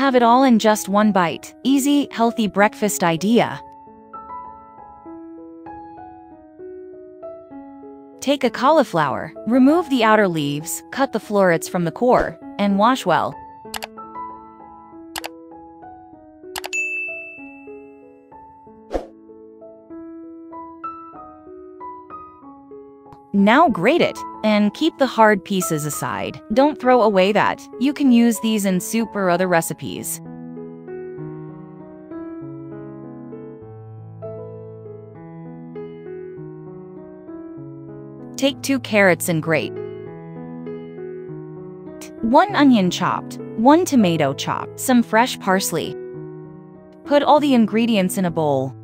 Have it all in just one bite. Easy, healthy breakfast idea. Take a cauliflower, remove the outer leaves, cut the florets from the core, and wash well. Now grate it, and keep the hard pieces aside. Don't throw away that. You can use these in soup or other recipes. Take 2 carrots and grate. 1 onion chopped, 1 tomato chopped, some fresh parsley. Put all the ingredients in a bowl.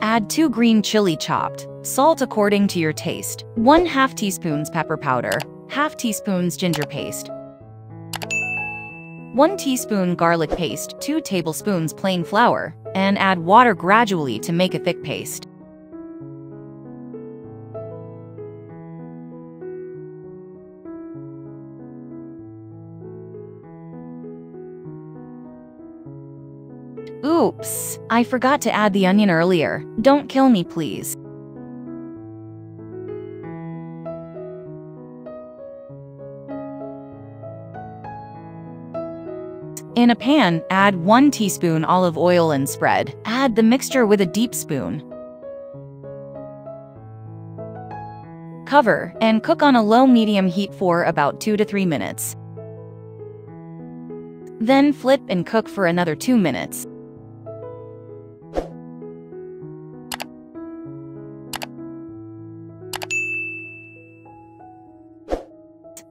Add 2 green chili chopped, salt according to your taste, 1/2 teaspoons pepper powder, 1/2 teaspoons ginger paste, 1 teaspoon garlic paste, 2 tablespoons plain flour, and add water gradually to make a thick paste. Oops, I forgot to add the onion earlier. Don't kill me, please. In a pan, add 1 teaspoon olive oil and spread. Add the mixture with a deep spoon. Cover and cook on a low-medium heat for about 2 to 3 minutes. Then flip and cook for another 2 minutes.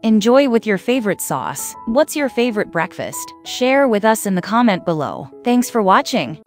Enjoy with your favorite sauce. What's your favorite breakfast? Share with us in the comment below. Thanks for watching.